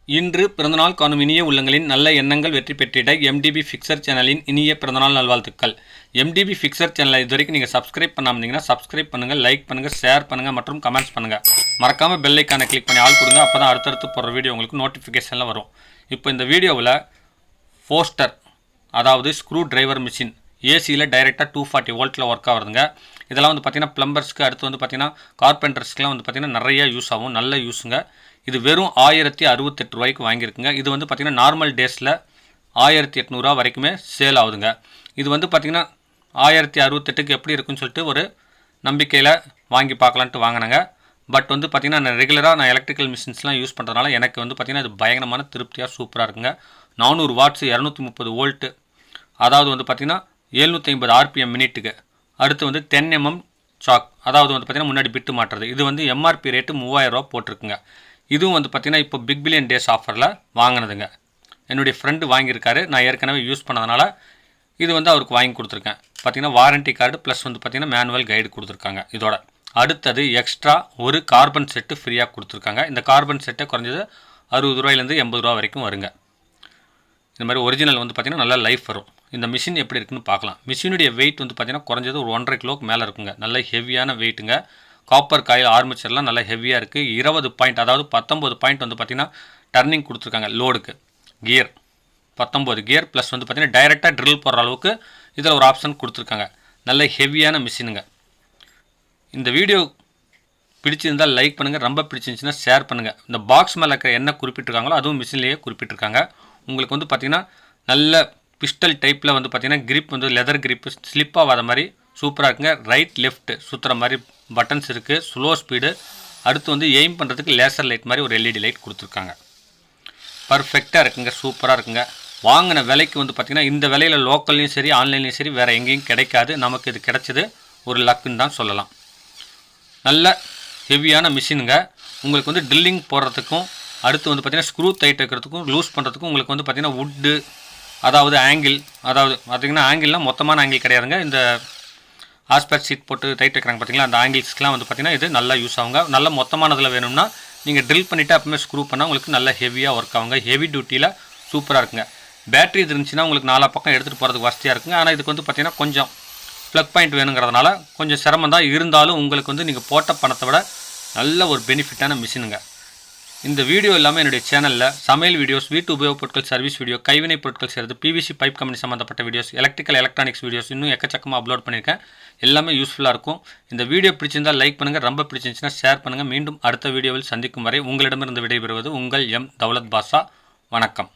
இன்று பிறந்தநாள் காணும் இனிய உள்ளங்களின் நல்ல எண்ணங்கள் வெற்றி பெற்றிட MDBfixer சேனலின் இனிய பிறந்தநாள் நல்வாழ்த்துக்கள். MDBfixer சேனலை இதுவரைக்கும் நீங்கள் சப்ஸ்கிரைப் பண்ணாமல் இருந்தீங்கன்னா சப்ஸ்கிரைப் பண்ணுங்கள், லைக் பண்ணுங்கள், ஷேர் பண்ணுங்கள் மற்றும் கமெண்ட்ஸ் பண்ணுங்கள். மறக்காமல் பெல் ஐக்கானை கிளிக் பண்ணி ஆல் கொடுங்க. அப்போ தான் அடுத்தடுத்து போடுற வீடியோ உங்களுக்கு நோட்டிஃபிகேஷனில் வரும். இப்போ இந்த வீடியோவில் போஸ்டர், அதாவது ஸ்க்ரூ டிரைவர் மிஷின் ஏசியில் டைரெக்டாக 240 வோல்ட்டில் ஒர்க் ஆகுதுங்க. இதெல்லாம் வந்து பார்த்திங்கன்னா ப்ளம்பர்ஸ்க்கு, அடுத்து வந்து பார்த்திங்கன்னா கார்பெண்டர்ஸ்க்குலாம் வந்து பார்த்திங்கன்னா நிறைய யூஸ் ஆகும், நல்ல யூஸுங்க. இது வெறும் 1068 ரூபாய்க்கு வாங்கியிருக்குங்க. இது வந்து பார்த்திங்கன்னா நார்மல் டேஸில் 1800 வரைக்குமே சேல் ஆகுதுங்க. இது வந்து பார்த்திங்கன்னா 1068க்கு எப்படி இருக்குன்னு சொல்லிட்டு ஒரு நம்பிக்கையில் வாங்கி பார்க்கலான்ட்டு வாங்கினாங்க. பட் வந்து பார்த்திங்கன்னா நான் ரெகுலராக எலக்ட்ரிக்கல் மிஷின்ஸ்லாம் யூஸ் பண்ணுறதுனால எனக்கு வந்து பார்த்திங்கன்னா இது பயங்கரமான திருப்தியாக சூப்பராக இருக்குங்க. 400 வாட்ஸ் 230 வோல்ட்டு, அதாவது வந்து பார்த்திங்கன்னா 750 RPM மினிட்டுக்கு. அடுத்து வந்து 10 mm சாக், அதாவது வந்து பார்த்திங்கன்னா முன்னாடி பிட்டு மாட்டுறது. இது வந்து MRP ரேட்டு 3000 ரூபா போட்டிருக்குங்க. இதுவும் வந்து பார்த்திங்கன்னா இப்போ பிக் பில்லியன் டேஸ் ஆஃபரில் வாங்கினதுங்க. என்னுடைய ஃப்ரெண்டு வாங்கியிருக்காரு, நான் ஏற்கனவே யூஸ் பண்ணதுனால இது வந்து அவருக்கு வாங்கி கொடுத்துருக்கேன். பார்த்திங்கன்னா வாரண்ட்டி கார்டு ப்ளஸ் வந்து பார்த்திங்கன்னா மேனுவல் கைடு கொடுத்துருக்காங்க. இதோட அடுத்தது எக்ஸ்ட்ரா ஒரு கார்பன் செட்டு ஃப்ரீயாக கொடுத்துருக்காங்க. இந்த கார்பன் செட்டை குறைஞ்சது 60 ரூபாயிலேருந்து 80 ரூபா வரைக்கும் வருங்க. இந்த மாதிரி ஒரிஜினல் வந்து பார்த்திங்கன்னா நல்லா லைஃப் வரும். இந்த மிஷின் எப்படி இருக்குன்னு பார்க்கலாம். மிஷினுடைய வெயிட் வந்து பார்த்திங்கன்னா குறைஞ்சது ஒரு 1.5 கிலோக்கு மேலே இருக்குங்க. நல்ல ஹெவியான வெயிட்டுங்க. காப்பர் காயில் ஆர்மேச்சர்லாம் நல்லா ஹெவியாக இருக்குது. 20 பாயிண்ட், அதாவது 19 பாயிண்ட் வந்து பார்த்திங்கன்னா டர்னிங் கொடுத்துருக்காங்க. லோடுக்கு கியர் 19 கியர் ப்ளஸ் வந்து பார்த்திங்கன்னா டைரெக்டாக ட்ரில் போடுற அளவுக்கு இதில் ஒரு ஆப்ஷன் கொடுத்துருக்காங்க. நல்ல ஹெவியான மிஷினுங்க. இந்த வீடியோ பிடிச்சிருந்தால் லைக் பண்ணுங்கள், ரொம்ப பிடிச்சிருந்துச்சுன்னா ஷேர் பண்ணுங்கள். இந்த பாக்ஸ் மேலே இருக்கிற என்ன குறிப்பிட்டிருக்காங்களோ அதுவும் மிஷின்லேயே குறிப்பிட்டிருக்காங்க. உங்களுக்கு வந்து பார்த்திங்கன்னா நல்ல பிஸ்டல் டைப்பில் வந்து பார்த்திங்கன்னா கிரிப் வந்து லெதர் கிரிப்பு, ஸ்லிப் ஆகாத மாதிரி சூப்பராக இருக்குங்க. ரைட் லெஃப்ட் சுற்றுற மாதிரி பட்டன்ஸ் இருக்குது, ஸ்லோ ஸ்பீடு. அடுத்து வந்து எய்ம் பண்ணுறதுக்கு லேசர் லைட் மாதிரி ஒரு LED லைட் கொடுத்துருக்காங்க. பர்ஃபெக்டாக இருக்குங்க, சூப்பராக இருக்குங்க. வாங்கின விலைக்கு வந்து பார்த்திங்கன்னா இந்த விலையில் லோக்கல்லையும் சரி ஆன்லைன்லேயும் சரி வேறு எங்கேயும் கிடைக்காது. நமக்கு இது கிடைச்சது ஒரு லக்குன்னு தான் சொல்லலாம். நல்ல ஹெவியான மிஷினுங்க. உங்களுக்கு வந்து ட்ரில்லிங் போடுறதுக்கும், அடுத்து வந்து பார்த்திங்கன்னா ஸ்க்ரூ டைட் வைக்கிறதுக்கும், லூஸ் பண்ணுறதுக்கும் உங்களுக்கு வந்து பார்த்திங்கன்னா வுட்டு, அதாவது ஆங்கிள், அதாவது பார்த்திங்கன்னா ஆங்கிள்லாம் மொத்தமான ஆங்கிள் கிடையாதுங்க. இந்த ஆஸ்பெக்ட் சீட் போட்டு டைட் வைக்கிறாங்க பார்த்திங்களா, அந்த ஆங்கிள்ஸ்க்கெலாம் வந்து பார்த்திங்கன்னா இது நல்லா யூஸ் ஆகுங்க. நல்ல மொத்தமானதில் வேணும்னா நீங்கள் ட்ரில் பண்ணிவிட்டு அப்பவுமே ஸ்க்ரூ பண்ணால் உங்களுக்கு நல்ல ஹெவியாக ஒர்க் ஆகுங்க. ஹெவி டியூட்டியில் சூப்பராக இருக்குங்க. பேட்டரி இது இருந்துச்சுன்னா உங்களுக்கு 4 பக்கம் எடுத்துகிட்டு போகிறதுக்கு வசதியாக இருக்குங்க. ஆனால் இதுக்கு வந்து பார்த்திங்கன்னா கொஞ்சம் ப்ளக் பாயிண்ட் வேணுங்கிறதுனால கொஞ்சம் சிரமம் தான். இருந்தாலும் உங்களுக்கு வந்து நீங்கள் போட்ட பணத்தை விட நல்ல ஒரு பெனிஃபிட்டான மிஷினுங்க. இந்த வீடியோ இல்லாமல் என்னுடைய சேனலில் சமையல் வீடியோஸ், வீட்டு உபயோகப் பொருட்கள் சர்வீஸ் வீடியோ, கைவினை பொருட்கள் செய்கிறது, PVC பைப் கம்பெனி சம்மந்தப்பட்ட வீடியோஸ், எலக்ட்ரானிக்ஸ் வீடியோஸ் இன்னும் எக்கச்சக்கமாக அப்லோட் பண்ணியிருக்கேன். எல்லாமே யூஸ்ஃபுல்லாக இருக்கும். இந்த வீடியோ பிடிச்சிருந்தால் லைக் பண்ணுங்கள், ரொம்ப பிடிச்சிருந்துச்சுன்னா ஷேர் பண்ணுங்கள். மீண்டும் அடுத்த வீடியோவில் சந்திக்கும் வரை உங்களிடமிருந்து விடைபெறுவது உங்கள் M. தௌலத் பாஷா. வணக்கம்.